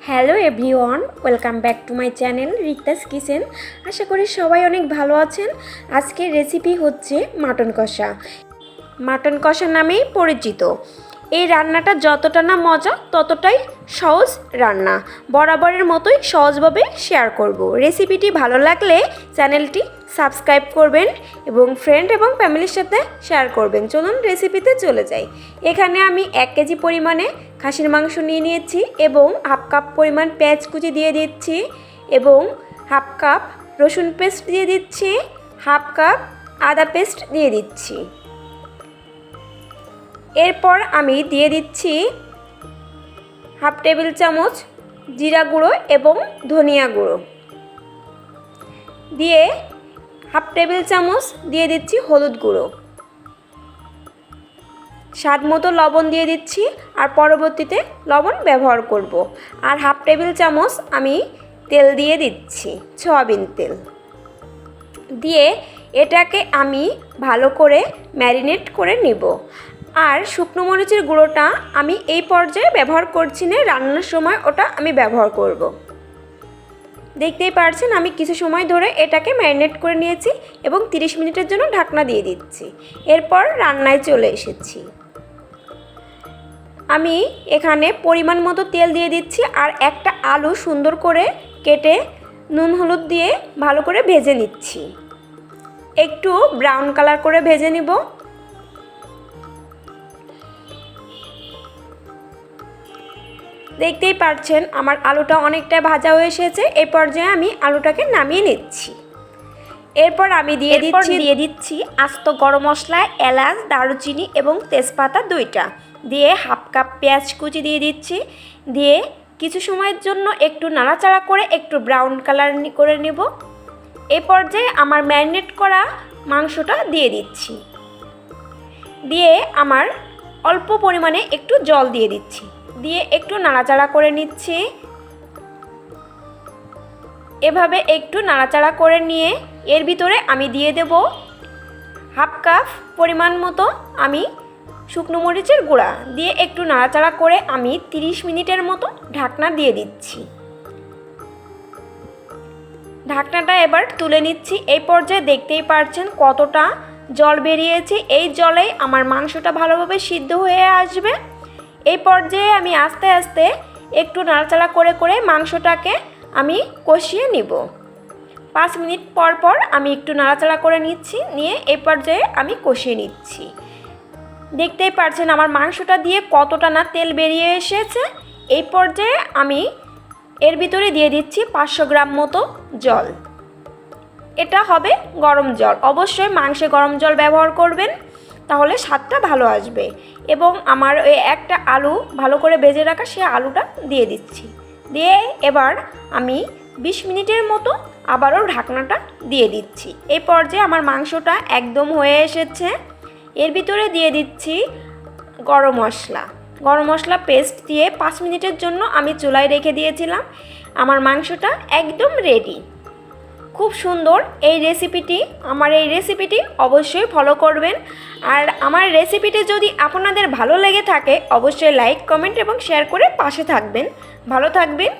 Hello everyone, welcome back to my channel Rikta's kitchen. আশা করি সবাই অনেক ভালো আছেন। আজকের রেসিপি হচ্ছে মাটন কষা। মাটন কষা নামেই পরিচিত। এই রান্নাটা যতটা না মজা ততটাই সহজ রান্না। বরাবরের মতোই সহজভাবে শেয়ার করব। রেসিপিটি ভালো লাগলে চ্যানেলটি সাবস্ক্রাইব করবেন এবং ফ্রেন্ড এবং ফ্যামিলির সাথে শেয়ার করবেন। চলুন রেসিপিতে চলে যাই। এখানে আমি 1 কেজি পরিমাণে খাসির মাংস নিয়ে নিয়েছি এবং হাফ কাপ পরিমাণ পেঁয়াজ কুচি দিয়ে দিচ্ছি এবং হাফ কাপ রসুন পেস্ট দিয়ে দিচ্ছি, হাফ কাপ আদা পেস্ট দিয়ে দিচ্ছি। এরপর আমি দিয়ে দিচ্ছি হাফ টেবিল চামচ জিরা গুঁড়ো এবং ধনিয়া গুঁড়ো, দিয়ে হাফ টেবিল চামচ দিয়ে দিচ্ছি হলুদ গুঁড়ো, স্বাদ মতো লবণ দিয়ে দিচ্ছি আর পরবর্তীতে লবণ ব্যবহার করব। আর হাফ টেবিল চামচ আমি তেল দিয়ে দিচ্ছি, সয়াবিন তেল দিয়ে এটাকে আমি ভালো করে ম্যারিনেট করে নেব। আর শুকনো মরিচের গুঁড়োটা আমি এই পর্যায়ে ব্যবহার করছি না, রান্নার সময় ওটা আমি ব্যবহার করব। দেখতেই পারছেন আমি কিছু সময় ধরে এটাকে ম্যারিনেট করে নিয়েছি এবং 30 মিনিটের জন্য ঢাকনা দিয়ে দিচ্ছি। এরপর রান্নায় চলে এসেছি। আমি এখানে পরিমাণ মতো তেল দিয়ে দিচ্ছি আর একটা আলু সুন্দর করে কেটে নুন হলুদ দিয়ে ভালো করে ভেজে নিচ্ছি। একটু ব্রাউন কালার করে ভেজে নিব। দেখতেই পাচ্ছেন আমার আলুটা অনেকটা ভাজা হয়ে এসেছে। এই পর্যায়ে আমি আলুটাকে নামিয়ে নিচ্ছি। এরপর আমি দিয়ে দিচ্ছি আস্ত গরম মশলা, এলাচ, দারুচিনি এবং তেজপাতা 2টা, দিয়ে হাফ কাপ পেঁয়াজ কুচি দিয়ে দিচ্ছি। দিয়ে কিছু সময়ের জন্য একটু নাড়াচাড়া করে একটু ব্রাউন কালার করে নেব। এই পর্যায়ে আমার ম্যারিনেট করা মাংসটা দিয়ে দিচ্ছি। দিয়ে আমার অল্প পরিমাণে একটু জল দিয়ে দিচ্ছি, দিয়ে একটু নাড়াচাড়া করে নিচ্ছি। এভাবে একটু নাড়াচাড়া করে নিয়ে এর ভিতরে আমি দিয়ে দেব হাফ কাপ পরিমাণ মতো আমি শুকনো মরিচের গুঁড়া, দিয়ে একটু নাড়াচাড়া করে আমি 30 মিনিটের মতো ঢাকনা দিয়ে দিচ্ছি। ঢাকনাটা এবার তুলে নিচ্ছি। এই পর্যায়ে দেখতেই পাচ্ছেন কতটা জল বেরিয়েছে। এই জলেই আমার মাংসটা ভালোভাবে সিদ্ধ হয়ে আসবে। এই পর্যায়ে আমি আস্তে আস্তে একটু নাড়াচাড়া করে করে মাংসটাকে আমি কষিয়ে নিব। 5 মিনিট পর পর আমি একটু নাড়াচাড়া করে নিচ্ছি, নিয়ে এই পর্যায়ে আমি কষিয়ে নিচ্ছি। দেখতেই পাচ্ছেন আমার মাংসটা দিয়ে কতটা না তেল বেরিয়ে এসেছে। এই পর্যায়ে আমি এর ভিতরে দিয়ে দিচ্ছি 500 গ্রাম মতো জল। এটা হবে গরম জল। অবশ্যই মাংসে গরম জল ব্যবহার করবেন, তাহলে স্বাদটা ভালো আসবে। এবং আমার ওই একটা আলু ভালো করে ভেজে রাখা সে আলুটা দিয়ে দিচ্ছি। দিয়ে এবার আমি 20 মিনিটের মতো আবারও ঢাকনাটা দিয়ে দিচ্ছি। এই পর্যায়ে আমার মাংসটা একদম হয়ে এসেছে। এর ভিতরে দিয়ে দিচ্ছি গরম মশলা পেস্ট দিয়ে 5 মিনিটের জন্য আমি চুলায় রেখে দিয়েছিলাম। আমার মাংসটা একদম রেডি। খুব সুন্দর এই রেসিপিটি অবশ্যই ফলো করবেন। আর আমার রেসিপিটি যদি আপনাদের ভালো লেগে থাকে অবশ্যই লাইক, কমেন্ট এবং শেয়ার করে পাশে থাকবেন। ভালো থাকবেন।